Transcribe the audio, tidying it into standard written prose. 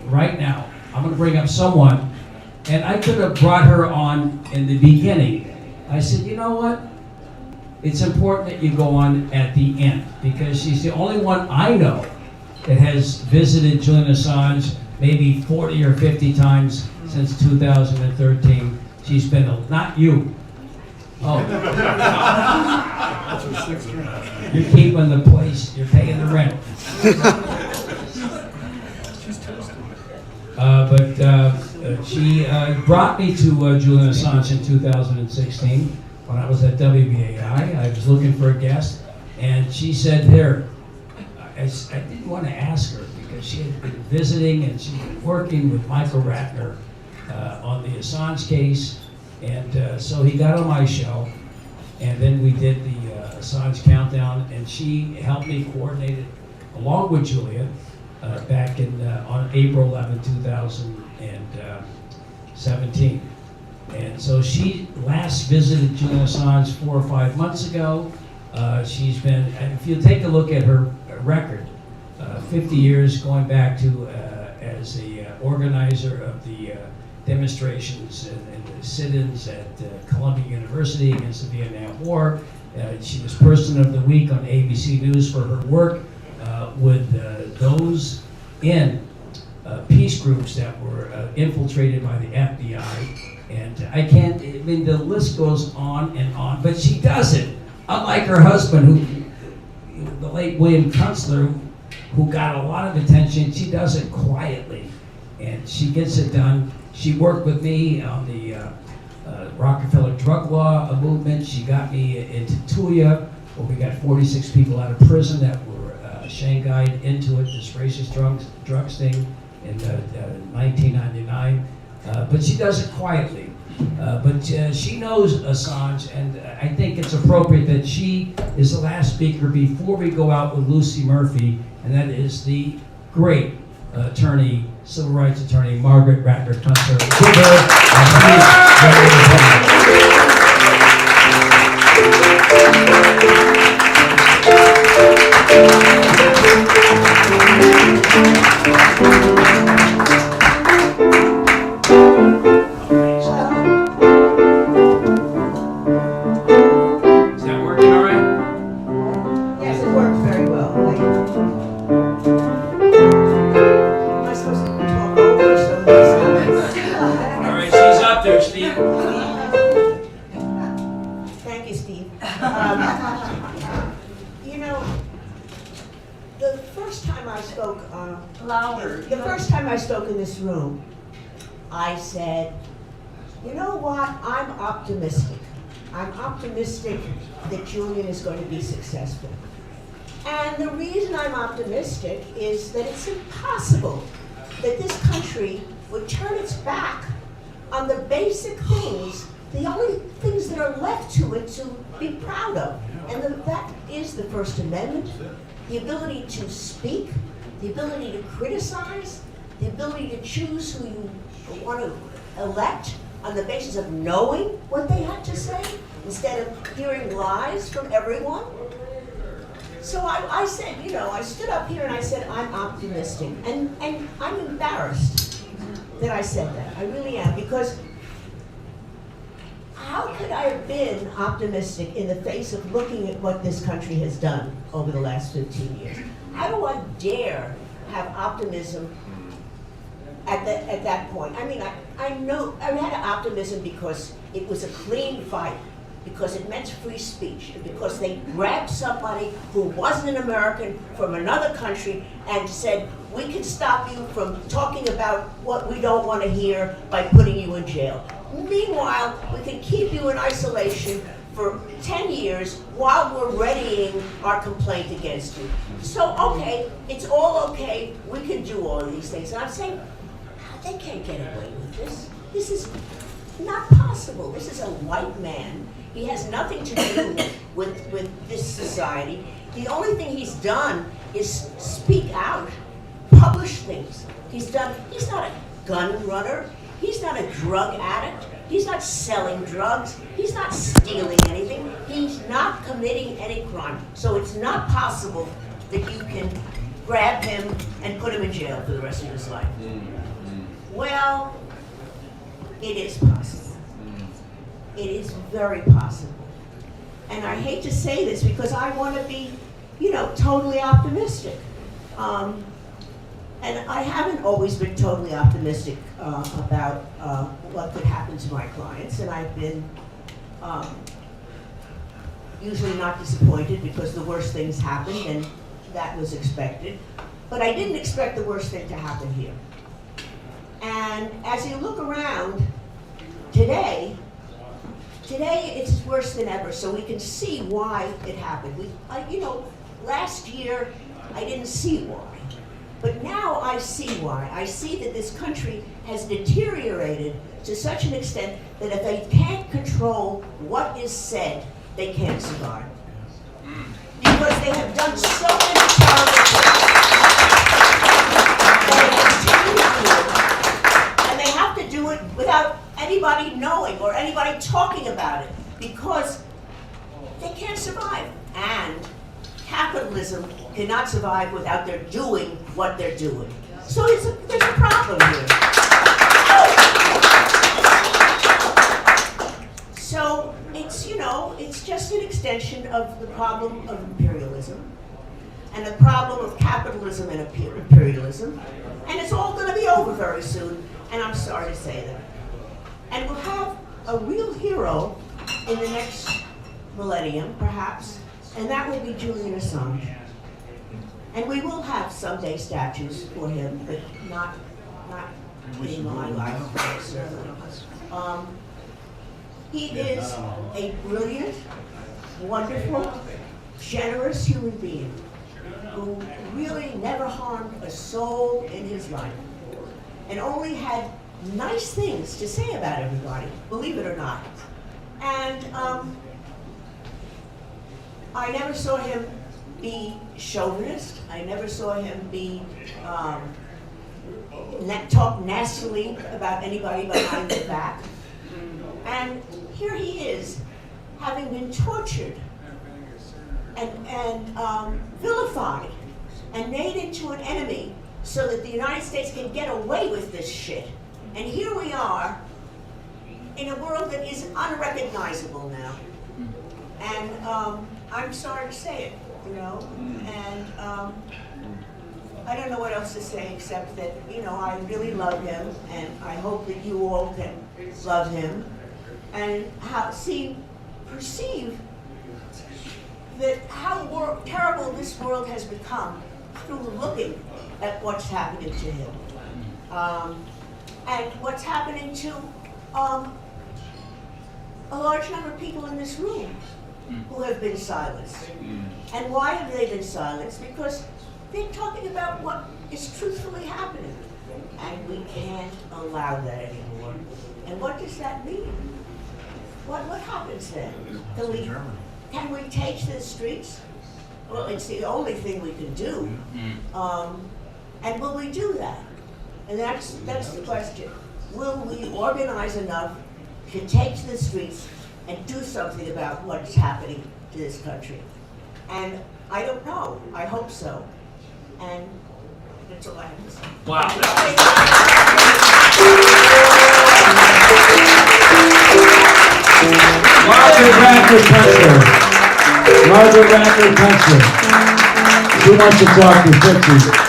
right now, I'm going to bring up someone, and I could have brought her on in the beginning. I said, you know what? It's important that you go on at the end, because she's the only one I know that has visited Julian Assange maybe 40 or 50 times since 2013. She's been, not you. Oh. You're keeping the place, you're paying the rent. She brought me to Julian Assange in 2016 when I was at WBAI. I was looking for a guest, and she said, here, I didn't want to ask her because she had been visiting and she'd been working with Michael Ratner on the Assange case, and so he got on my show, and then we did the Assange countdown, and she helped me coordinate it along with Julia back in on April 11, 2017. And so she last visited Julian Assange 4 or 5 months ago. She's been, and if you take a look at her record, 50 years going back to as the organizer of the demonstrations and the sit-ins at Columbia University against the Vietnam War. She was Person of the Week on ABC News for her work with those in peace groups that were infiltrated by the FBI. And I mean, the list goes on and on, but she does it. Unlike her husband, the late William Kunstler, who got a lot of attention, she does it quietly, and she gets it done. She worked with me on the Rockefeller drug law movement. She got me into Tuya, where we got 46 people out of prison that were shanghaied into it, this racist drugs thing in 1999. But she does it quietly. But she knows Assange, and I think it's appropriate that she is the last speaker before we go out with Lucy Murphy, and that is the great attorney, civil rights attorney, Margaret Ratner Kunstler. Give her a Thank you, Steve. You know, the first time I spoke, the first time I spoke in this room, I said, you know what, I'm optimistic. I'm optimistic that Julian is going to be successful. And the reason I'm optimistic is that it's impossible that this country would turn its back on the basic things, the only things that are left to it to be proud of. And that is the First Amendment, the ability to speak, the ability to criticize, the ability to choose who you want to elect on the basis of knowing what they had to say, instead of hearing lies from everyone. So I said, you know, I stood up here and I said, I'm optimistic. And I'm embarrassed that I said that. I really am, because how could I have been optimistic in the face of looking at what this country has done over the last 15 years? How do I dare have optimism at that point? I mean, I know I had optimism because it was a clean fight, because it meant free speech, because they grabbed somebody who wasn't an American from another country and said, we can stop you from talking about what we don't want to hear by putting you in jail. Meanwhile, we can keep you in isolation for 10 years while we're readying our complaint against you. So, okay, it's all okay, we can do all of these things. And I'm saying, they can't get away with this. This is not possible. This is a white man. He has nothing to do with this society. The only thing he's done is speak out, publish things. He's not a gun runner. He's not a drug addict. He's not selling drugs. He's not stealing anything. He's not committing any crime. So it's not possible that you can grab him and put him in jail for the rest of his life. Well, it is possible. It is very possible. And I hate to say this because I want to be, totally optimistic. And I haven't always been totally optimistic about what could happen to my clients, and I've been usually not disappointed because the worst things happened, and that was expected. But I didn't expect the worst thing to happen here. And as you look around, today it's worse than ever, so we can see why it happened. Last year I didn't see why. But now I see why. I see that this country has deteriorated to such an extent that if they can't control what is said, they can't survive. Because they have done so many terrible things. They continue to do it. And they have to do it without anybody knowing or anybody talking about it. Because they can't survive. And capitalism cannot survive without their doing what they're doing. So there's a problem here. So it's just an extension of the problem of imperialism and the problem of capitalism and imperialism. And it's all going to be over very soon, and I'm sorry to say that. And we'll have a real hero in the next millennium, perhaps, and that will be Julian Assange. And we will have someday statues for him, but not in my life, certainly. He is a brilliant, wonderful, generous human being who really never harmed a soul in his life and only had nice things to say about everybody, believe it or not. And I never saw him be chauvinist. I never saw him be talk nastily about anybody behind their back. And here he is, having been tortured and vilified and made into an enemy so that the United States can get away with this shit. And here we are in a world that is unrecognizable now. And I'm sorry to say it, and I don't know what else to say except that, I really love him, and I hope that you all can love him, and perceive that how terrible this world has become through looking at what's happening to him. And what's happening to a large number of people in this room who have been silenced. And why have they been silenced? Because they're talking about what is truthfully happening. And we can't allow that anymore. And what does that mean? What happens then? Can we take to the streets? Well, it's the only thing we can do. And will we do that? And that's the question. Will we organize enough to take to the streets and do something about what's happening to this country? And I don't know. I hope so. And that's all I have to say. Wow. Margaret Kunstler. She wants to talk to 50.